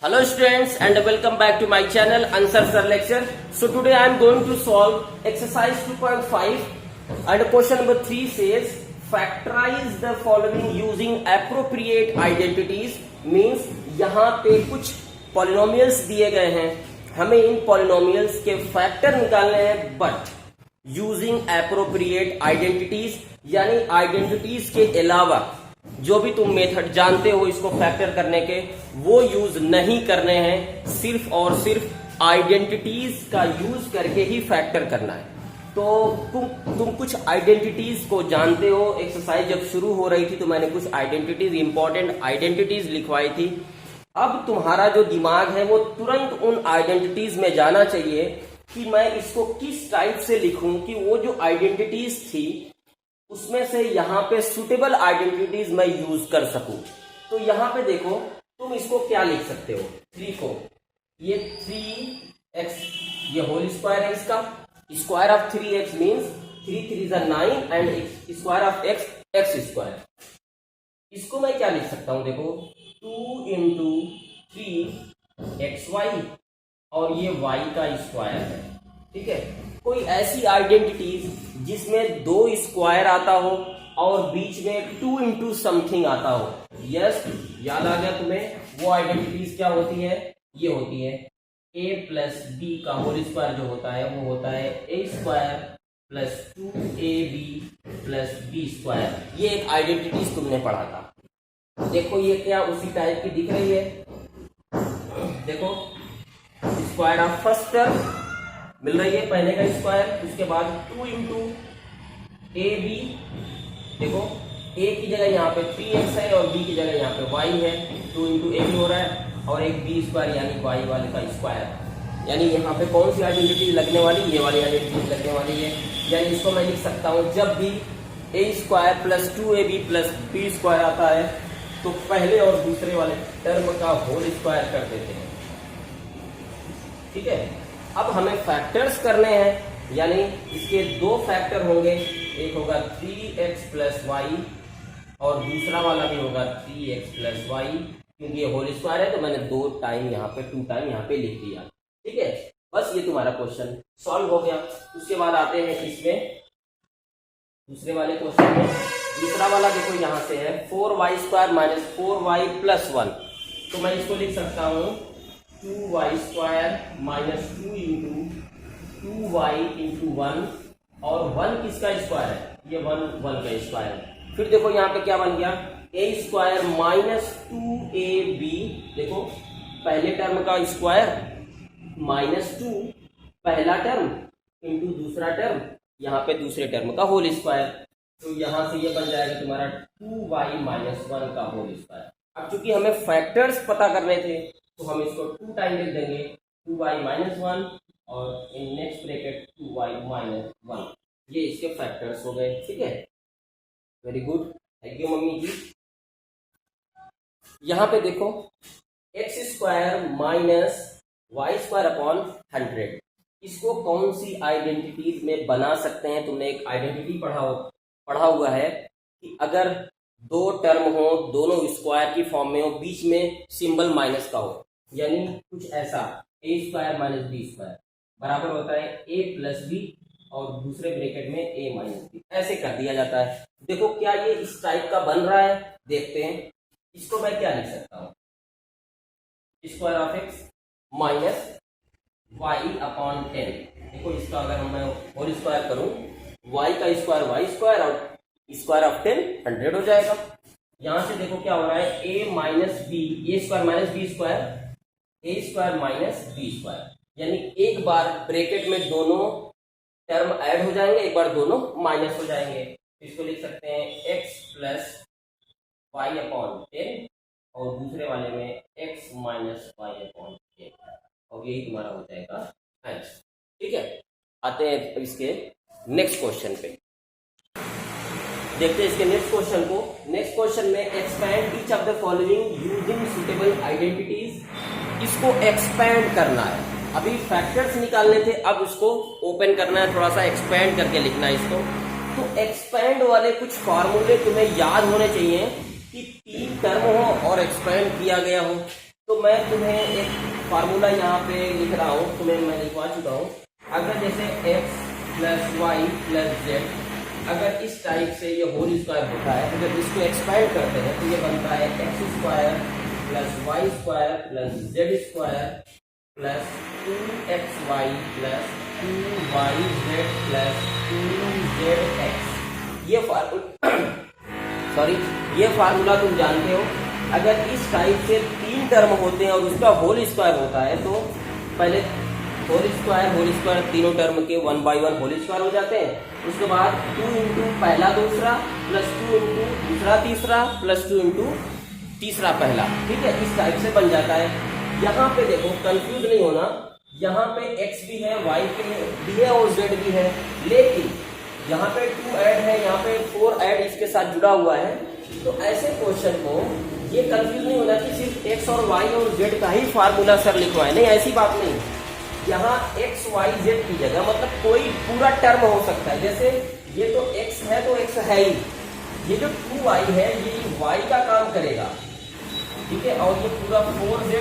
Hello students and welcome back to my channel Answer Sir Lecture. So today I am going to solve exercise 2.5 and question number 3 says factorize the following using appropriate identities. Means यहाँ पे कुछ polynomials दिए गए हैं, हमें इन polynomials के factor निकालने हैं but using appropriate identities, यानी identities के अलावा जो भी तुम मेथड जानते हो इसको फैक्टर करने के वो यूज नहीं करने हैं, सिर्फ और सिर्फ आइडेंटिटीज का यूज करके ही फैक्टर करना है। तो तुम कुछ आइडेंटिटीज को जानते हो। एक्सरसाइज जब शुरू हो रही थी तो मैंने कुछ आइडेंटिटीज, इंपॉर्टेंट आइडेंटिटीज लिखवाई थी। अब तुम्हारा जो दिमाग है वो तुरंत उन आइडेंटिटीज में जाना चाहिए कि मैं इसको किस टाइप से लिखूं कि वो जो आइडेंटिटीज थी उसमें से यहाँ पे सुटेबल आइडेंटिटीज मैं यूज कर सकूं। तो यहाँ पे देखो तुम इसको क्या लिख सकते हो, 3 को ये 3x ये होल स्क्वायर है, इसका square of 3x means 3 3 9 and square of x square. इसको मैं क्या लिख सकता हूं, देखो 2 इंटू 3xy और ये y का स्क्वायर है। ठीक है, कोई ऐसी आइडेंटिटीज जिसमें 2 स्क्वायर आता हो और बीच में 2 इंटू समथिंग आता हो। यस, याद आ गया तुम्हें? वो आइडेंटिटीज क्या होती है? ये होती है a प्लस बी का होल स्क्वायर जो होता है वो होता है a square plus 2ab plus B square. ये एक आइडेंटिटीज तुमने पढ़ा था। देखो ये क्या उसी टाइप की दिख रही है। देखो स्क्वायर ऑफ फर्स्ट टर्म मिल रही है, पहले का स्क्वायर, उसके बाद 2 इंटू ए बी। देखो a की जगह यहाँ पे 3x है और b की जगह यहाँ पे y है, 2 इंटू ए बी हो रहा है और एक b स्क्वायर यानी y वाले का स्क्वायर। यानी यहाँ पे कौन सी आइडेंटिटी लगने वाली? ये वाली आइडेंटिटी लगने वाली है। यानी इसको मैं लिख सकता हूँ जब भी a square plus 2ab plus B square आता है तो पहले और दूसरे वाले टर्म का होल स्क्वायर कर देते हैं। ठीक है, अब हमें फैक्टर्स करने हैं, यानी इसके 2 फैक्टर होंगे, एक होगा 3x प्लस वाई और दूसरा वाला भी होगा 3x प्लस वाई। क्योंकि ये होल स्क्वायर है तो मैंने 2 टाइम यहाँ पे लिख दिया। ठीक है, बस ये तुम्हारा क्वेश्चन सॉल्व हो गया। उसके बाद आते हैं इसमें दूसरे वाले क्वेश्चन में। दूसरा वाला देखो यहाँ से है 4y square minus 4y plus 1। तो मैं इसको लिख सकता हूँ 2y square minus 2 into 2y into 1 और 1 किसका स्क्वायर है? ये 1 का स्क्वायर। फिर देखो यहाँ पे क्या बन गया, a स्क्वायर माइनस 2ab। देखो पहले टर्म का स्क्वायर माइनस 2 पहला टर्म इंटू दूसरा टर्म, यहाँ पे दूसरे टर्म का होल स्क्वायर। तो यहाँ से ये बन जाएगा तुम्हारा 2y माइनस 1 का होल स्क्वायर। अब चूंकि हमें फैक्टर्स पता करने थे तो हम इसको 2 टाइम लिख देंगे 2y माइनस 1 और in next bracket 2y minus 1। ये इसके फैक्टर्स हो गए। ठीक है, very good, thank you mummy ji. यहाँ पे देखो x square minus Y square upon 100, इसको कौन सी आइडेंटिटीज में बना सकते हैं? तुमने एक आइडेंटिटी पढ़ा हुआ है कि अगर 2 टर्म हो, दोनों स्क्वायर की फॉर्म में हो, बीच में सिंबल माइनस का हो, यानी कुछ ऐसा a square minus B square बराबर होता है a प्लस बी और दूसरे ब्रैकेट में a माइनस बी, ऐसे कर दिया जाता है। देखो क्या ये इस टाइप का बन रहा है? देखते हैं। इसको मैं क्या लिख सकता हूँ, square of x minus Y upon 10। देखो इसका अगर मैं होल स्क्वायर करूं, y का स्क्वायर वाई स्क्वायर और स्क्वायर ऑफ 10 100 हो जाएगा। यहां से देखो क्या हो रहा है, a minus B, A square minus B square, A square minus B square. यानी एक बार ब्रैकेट में दोनों टर्म ऐड हो जाएंगे, एक बार दोनों माइनस हो जाएंगे। इसको लिख सकते हैं x प्लस वाई अपॉन 10 और दूसरे वाले में x माइनस वाई अपॉन 10 और यही तुम्हारा हो जाएगा आंसर। ठीक है, आते हैं इसके नेक्स्ट क्वेश्चन पे। देखते हैं इसके नेक्स्ट क्वेश्चन को। नेक्स्ट क्वेश्चन में expand each of the following using suitable identities. इसको एक्सपैंड करना है। अभी फैक्टर्स निकालने थे, अब उसको ओपन करना है, थोड़ा सा एक्सपैंड करके लिखना है इसको। तो एक्सपैंड वाले कुछ फॉर्मूले तुम्हें याद होने चाहिए कि 3 टर्म हो और एक्सपैंड किया गया हो। तो मैं तुम्हें एक फार्मूला यहाँ पे लिख रहा हूँ, तुम्हें मैं लिखवा चुका हूँ। अगर जैसे x plus Y plus Z, अगर इस टाइप से ये होल स्क्वायर होता है तो जब इसको एक्सपेंड करते हैं तो ये बनता है X square plus Y square plus Z square plus 2xy plus 2yz plus 2zx। ये ये फार्मूला तुम जानते हो। अगर इस टाइप से तीन टर्म होते हैं और उसका होल स्क्वायर होता है तो पहले होल स्क्वायर तीनों टर्म के 1 बाई 1 होल स्क्वायर हो जाते हैं। उसके बाद 2 इंटू पहला दूसरा प्लस 2 इंटू दूसरा तीसरा प्लस 2 इंटू तीसरा पहला, ठीक है, इस टाइप से बन जाता है। यहाँ पे देखो कंफ्यूज नहीं होना, यहाँ पे x भी है, y भी है और z भी है, लेकिन यहाँ पे 2 ऐड है, यहाँ पे 4 ऐड इसके साथ जुड़ा हुआ है। तो ऐसे क्वेश्चन को ये कंफ्यूज नहीं होना कि सिर्फ x और y और z का ही फार्मूला सर लिखवाए, नहीं, ऐसी बात नहीं। यहाँ x y z की जगह मतलब कोई पूरा टर्म हो सकता है। जैसे ये तो x है तो x है ही, ये जो 2y है ये y का काम करेगा, ठीक है, और ये पूरा 4z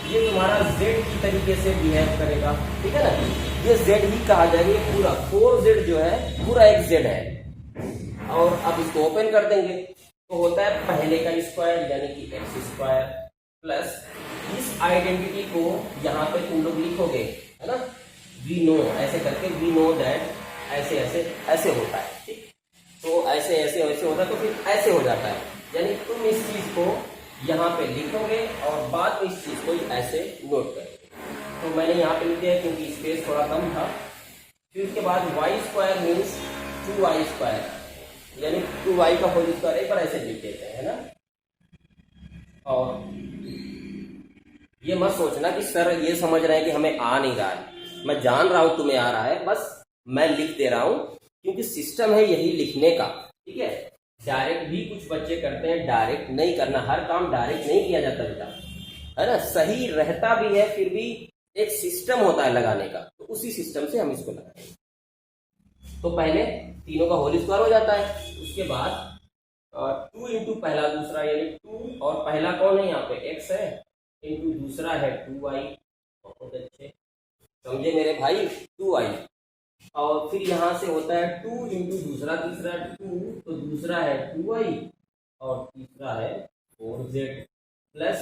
ये तुम्हारा z की तरीके से बिहेव करेगा, ठीक है ना, ये z ही कहा जाएगा। ये पूरा 4z जो है पूरा एक z है। और अब इसको ओपन कर देंगे तो होता है पहले का स्क्वायर यानी कि एक्स स्क्वायर प्लस इस आइडेंटिटी को यहाँ पे तुम लोग लिखोगे, है ना, वी नो, ऐसे करके वी नो दैट ऐसे ऐसे ऐसे होता है, ठीक, तो ऐसे ऐसे ऐसे होता है तो फिर ऐसे हो जाता है, यानी तुम इस चीज को यहाँ पे लिखोगे और बाद में इस चीज को ऐसे नोट करोगे। तो मैंने यहाँ पे लिख दिया क्योंकि स्पेस थोड़ा कम था। फिर उसके बाद Y square means 2y square यानी 2y का होल स्क्वायर, एक बार ऐसे लिख देते हैं, है ना। और ये मत सोचना कि सर ये समझ रहे हैं कि हमें आ नहीं रहा है, मैं जान रहा हूं तुम्हें आ रहा है, बस मैं लिख दे रहा हूं क्योंकि सिस्टम है यही लिखने का, ठीक है। डायरेक्ट भी कुछ बच्चे करते हैं, डायरेक्ट नहीं करना, हर काम डायरेक्ट नहीं किया जाता बेटा, है ना, सही रहता भी है फिर भी एक सिस्टम होता है लगाने का, तो उसी सिस्टम से हम इसको लगाएंगे। तो पहले तीनों का होल स्क्वायर हो जाता है, उसके बाद 2 इंटू पहला दूसरा यानी 2 और पहला कौन है यहाँ पे x है इंटू दूसरा है 2y, बहुत अच्छे समझे मेरे भाई, 2y। और फिर यहाँ से होता है 2 इंटू दूसरा तीसरा 2, तो दूसरा है 2y और तीसरा है 4z प्लस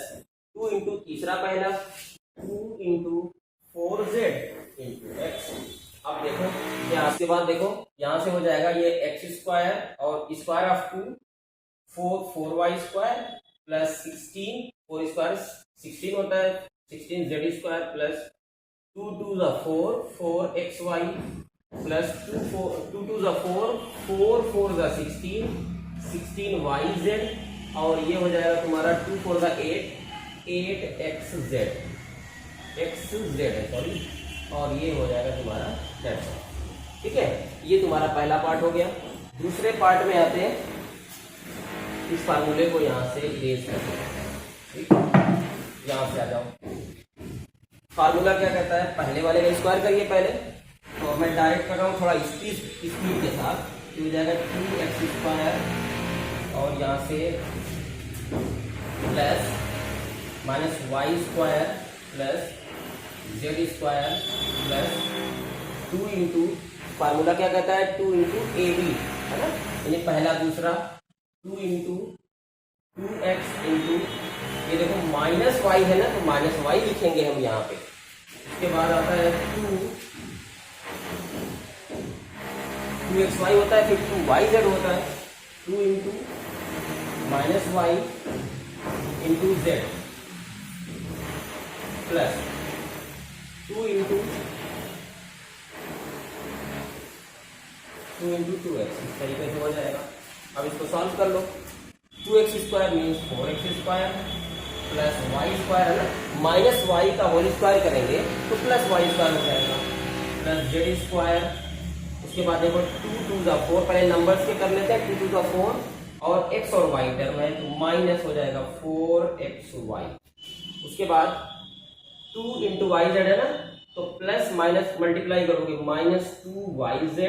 2 इंटू तीसरा पहला 2 इंटू 4z इंटू x। अब देखो यहाँ के बाद देखो यहाँ से हो जाएगा ये एक्स स्क्वायर और square of 2 4y square plus 16 4 square 16 होता है 16z square plus 2 2 4 4xy plus 2 2 4 4 4 16 16yz और ये हो जाएगा तुम्हारा 2 4 8 8xz है सॉरी, और ये हो जाएगा तुम्हारा दैट्स ऑल, ठीक है। ये तुम्हारा पहला पार्ट हो गया। दूसरे पार्ट में आते हैं, इस फार्मूले को यहाँ से इरेज करते हैं, ठीक है, यहाँ से आ जाओ। फार्मूला क्या कहता है, पहले वाले का स्क्वायर करिए पहले, तो मैं डायरेक्ट कर रहा हूँ थोड़ा स्पीड के साथ, तो हो जाएगा 2x स्क्वायर और यहाँ से plus minus Y square plus Z square plus 2 into formula क्या कहता है 2 इंटू ए बी, है ना, यानी पहला दूसरा 2 इंटू 2x इंटू ये देखो माइनस वाई है ना, तो माइनस वाई लिखेंगे हम यहाँ पे। उसके बाद आता है 2xy होता है, फिर 2yz होता है, 2 into minus Y into Z plus 2 into 2x, इस तरीके से हो जाएगा। अब इसको सॉल्व कर लो, 2x square means 4x square plus Y square, है ना, माइनस वाई का होल स्क्वायर करेंगे तो प्लस वाई स्क्वायर हो जाएगा प्लस जेड स्क्वायर। उसके बाद देखो 2 2 4, पहले नंबर्स के कर लेते हैं, 2 2 4 और x और y टर्म है तो माइनस हो जाएगा 4xy। उसके बाद 2 इंटू वाई जेड है ना, तो प्लस माइनस मल्टीप्लाई करोगे माइनस 2yz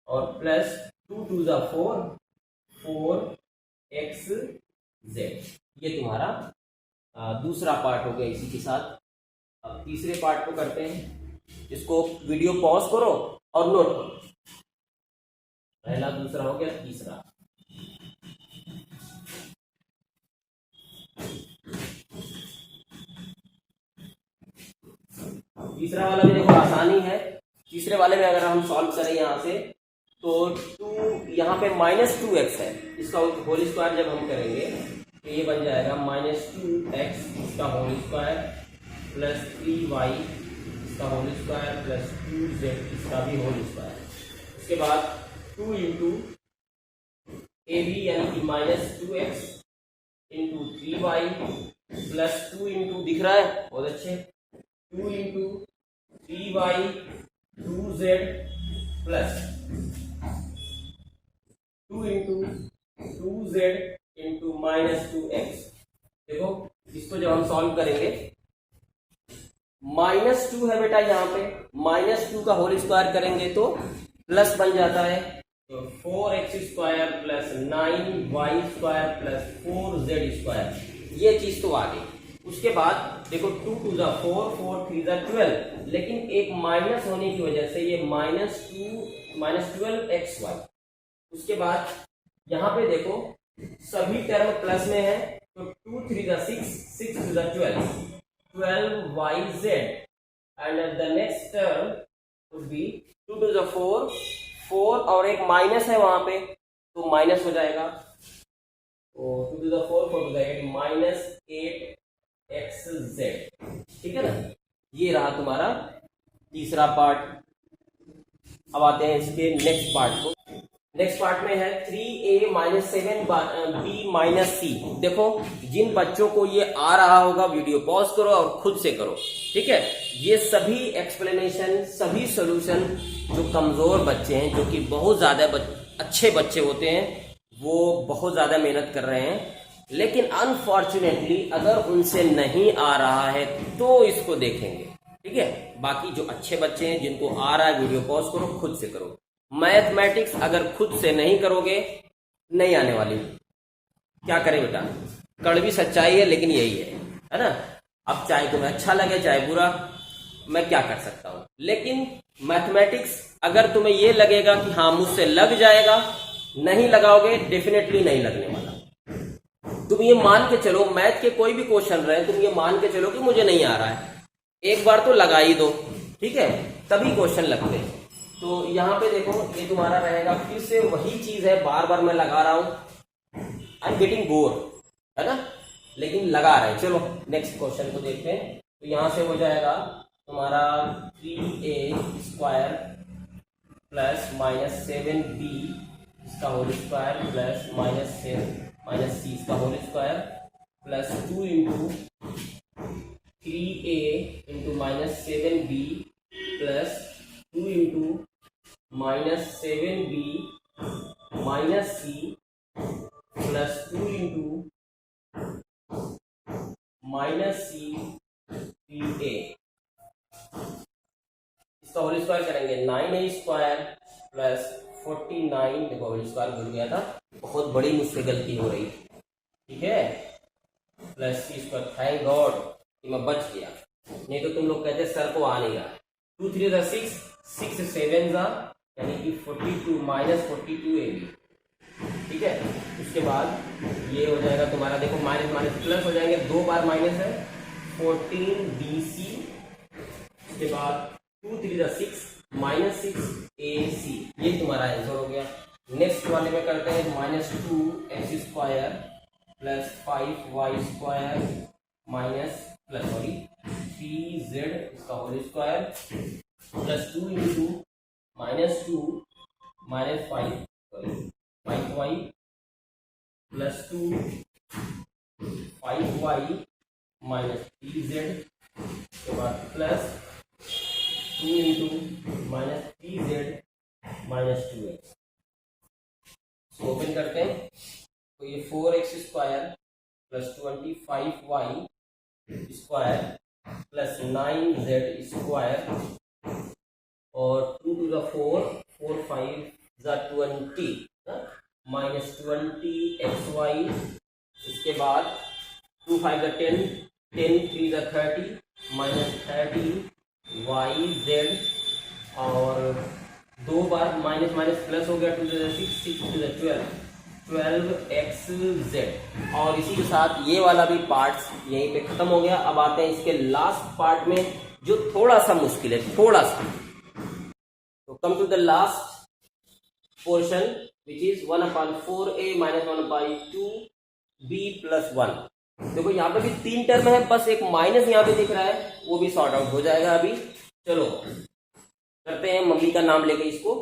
और प्लस 2 2 4 4xz, ये तुम्हारा दूसरा पार्ट हो गया इसी के साथ। अब तीसरे पार्ट को करते हैं। इसको वीडियो पॉज करो और नोट करो। पहला दूसरा हो गया, तीसरा। तीसरा वाला भी देखो आसानी है। तीसरे वाले में अगर हम सॉल्व करें यहाँ से तो 2 यहाँ पे -2x है, इसका होल स्क्वायर जब हम करेंगे तो ये बन जाएगा -2x इसका होल स्क्वायर प्लस 3y इसका होल स्क्वायर प्लस 2z इसका भी होल स्क्वायर। उसके बाद 2 इंटू ab यानी कि -2x into 3y plus 2 into, दिख रहा है बहुत अच्छे, 2 into 3y 2z plus 2 into 2z into -2x। देखो इसको जब हम सॉल्व करेंगे, -2 है बेटा यहाँ पे, -2 का होल स्क्वायर करेंगे तो प्लस बन जाता है, तो 4x square plus 9y square plus 4z square, ये चीज तो आ गई। उसके बाद देखो 2 टू द 4, 4 3 द 12, लेकिन एक माइनस होने की वजह से ये -12xy। उसके बाद यहाँ पे देखो सभी टर्म प्लस में है, तो 2 3 the 6, 6 to the 12, 12yz, and the next term would be 2 to the 4, 4 और एक माइनस है वहां पे तो माइनस हो जाएगा, तो 2 to the 4, 4 to the 8, -8xz। ठीक है ना, ये रहा तुम्हारा तीसरा पार्ट। अब आते हैं इसके नेक्स्ट पार्ट को। नेक्स्ट पार्ट में है 3a - 7b - c। देखो जिन बच्चों को ये आ रहा होगा वीडियो पॉज करो और खुद से करो, ठीक है। ये सभी एक्सप्लेनेशन, सभी सॉल्यूशन जो कमजोर बच्चे हैं, जो कि बहुत ज्यादा अच्छे बच्चे होते हैं, वो बहुत ज्यादा मेहनत कर रहे हैं, लेकिन अनफॉर्चुनेटली अगर उनसे नहीं आ रहा है तो इसको देखेंगे, ठीक है। बाकी जो अच्छे बच्चे हैं जिनको आ रहा है वीडियो पॉज करो, खुद से करो। मैथमेटिक्स अगर खुद से नहीं करोगे नहीं आने वाली। क्या करें बेटा, कड़वी सच्चाई है लेकिन यही है ना। अब चाहे तुम्हें अच्छा लगे चाहे बुरा, मैं क्या कर सकता हूं। लेकिन मैथमेटिक्स अगर तुम्हें ये लगेगा कि हाँ मुझसे लग जाएगा, नहीं लगाओगे डेफिनेटली नहीं लगने वाला। तुम ये मान के चलो, मैथ के कोई भी क्वेश्चन रहे, तुम ये मान के चलो कि मुझे नहीं आ रहा है, एक बार तो लगा ही दो, ठीक है, तभी क्वेश्चन लगते हैं। तो यहाँ पे देखो ये तुम्हारा रहेगा, फिर से वही चीज है, बार बार मैं लगा रहा हूं, आई एम गेटिंग बोर, है ना, लेकिन लगा रहे हैं। चलो नेक्स्ट क्वेश्चन को देखते हैं। तो यहां से हो जाएगा तुम्हारा 3a स्क्वायर प्लस -7b इसका होल स्क्वायर प्लस -c इसका whole square plus 2 into 3a into -7b plus 2 into -7b -c plus 2 into -c3a। इसका होल स्क्वायर करेंगे 9a स्क्वायर प्लस 49, देखो होल स्क्वायर भूल गया था, बहुत बड़ी मुझसे गलती हो रही, ठीक है, plus c square. Thank God कि मैं बच गया, नहीं तो तुम लोग कहते सर को आ नहीं रहा। 2 3 द 6, 6 7 द यानी कि 42 -42ab, ठीक है। उसके बाद ये हो जाएगा तुम्हारा, देखो माइनस माइनस प्लस हो जाएंगे, 2 बार माइनस है, 14bc। उसके बाद 2 3 द 6 -6ac, ये तुम्हारा आंसर हो गया। नेक्स्ट वाले में करते हैं -2x square plus 5y square plus 3z इसका whole square plus 2 into -2 5y plus 2 5y -3z के बाद plus 2 into -3z -2x। Open करते हैं तो ये 4x square plus 25y square plus 9z square और 2 टू द 4, 4 5 20 -20xy। इसके बाद 2 5 10 10 3 ज़ा 30 माइनस 30 वाई जेड, और 2 बार माइनस माइनस प्लस हो गया, 2 ज़ा 6 6 2 ज़ा 12 एक्स जेड। और इसी के साथ ये वाला भी पार्ट्स यहीं पे खत्म हो गया। अब आते हैं इसके लास्ट पार्ट में जो थोड़ा सा मुश्किल है, थोड़ा सा। तो come to the last portion which is 1/4a minus 1/2b plus 1। देखो यहाँ पे भी 3 टर्म है, बस एक माइनस यहाँ पे दिख रहा है, वो भी सॉर्ट आउट हो जाएगा अभी। चलो करते हैं मम्मी का नाम लेके इसको।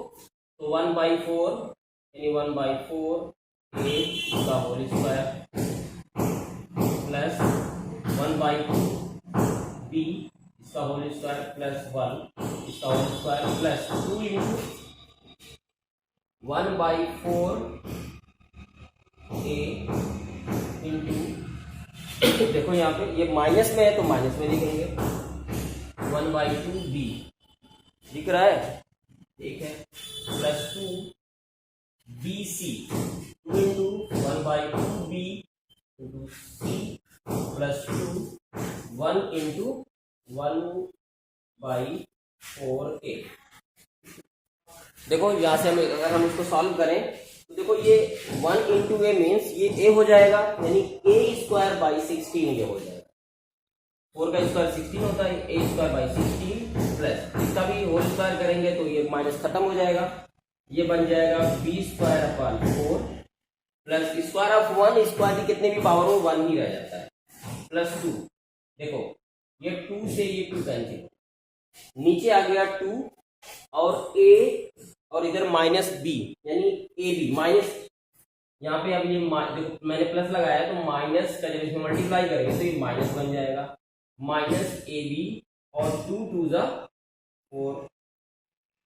तो 1/4 यानी 1/4 a इसका होल स्क्वायर प्लस 1/2 b इसका होल स्क्वायर प्लस 1 इसका whole square plus 2 into 1/4 a into, देखो यहाँ पे ये माइनस में है तो माइनस में लिखेंगे, 1/2 b दिख रहा है, ठीक है, plus 2 bc 2 into 1/2 b into c plus 2 1 into 1/4 a। देखो यहाँ से अगर हम इसको सॉल्व करें तो देखो ये 1 इंटू ए मीन्स ये a हो जाएगा, यानी a स्क्वायर बाई 16 ये हो जाएगा। 4 का स्क्वायर 16 होता है, a स्क्वायर बाई 16 प्लस इसका भी होल स्क्वायर करेंगे तो ये माइनस खत्म हो जाएगा, ये बन जाएगा b square upon 4 plus square of 1, square की कितने भी पावर हो 1 ही रह जाता है, प्लस 2। देखो ये 2 से ये 2 कैंसिल, नीचे आ गया 2 और a और इधर माइनस b यानी ए बी माइनस, यहाँ पे अब ये देखो मैंने प्लस लगाया तो माइनस का जब इसमें मल्टीप्लाई करेंगे तो ये माइनस बन जाएगा, माइनस ए बी और 2 2 ज़ा 4।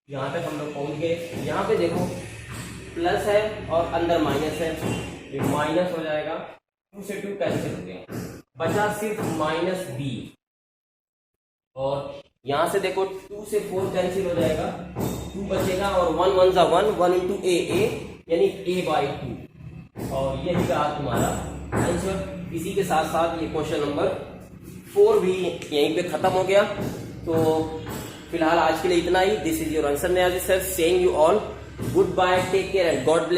यहाँ तक हम लोग पहुंच गए। यहाँ पे देखो प्लस है और अंदर माइनस है, ये माइनस हो जाएगा, 2 से 2 कैंसिल हो गया, बचा सिर्फ माइनस b। और यहाँ से देखो 2 से 4 कैंसिल हो जाएगा, 2 बचेगा और 1 1 ज़ा 1 1 इंटू a यानी a/2। और यही रहा तुम्हारा आंसर। इसी के साथ साथ ये क्वेश्चन नंबर 4 भी यहीं पे खत्म हो गया। तो फिलहाल आज के लिए इतना ही। This is your answer Niazi sir, saying you all goodbye, take care and God bless.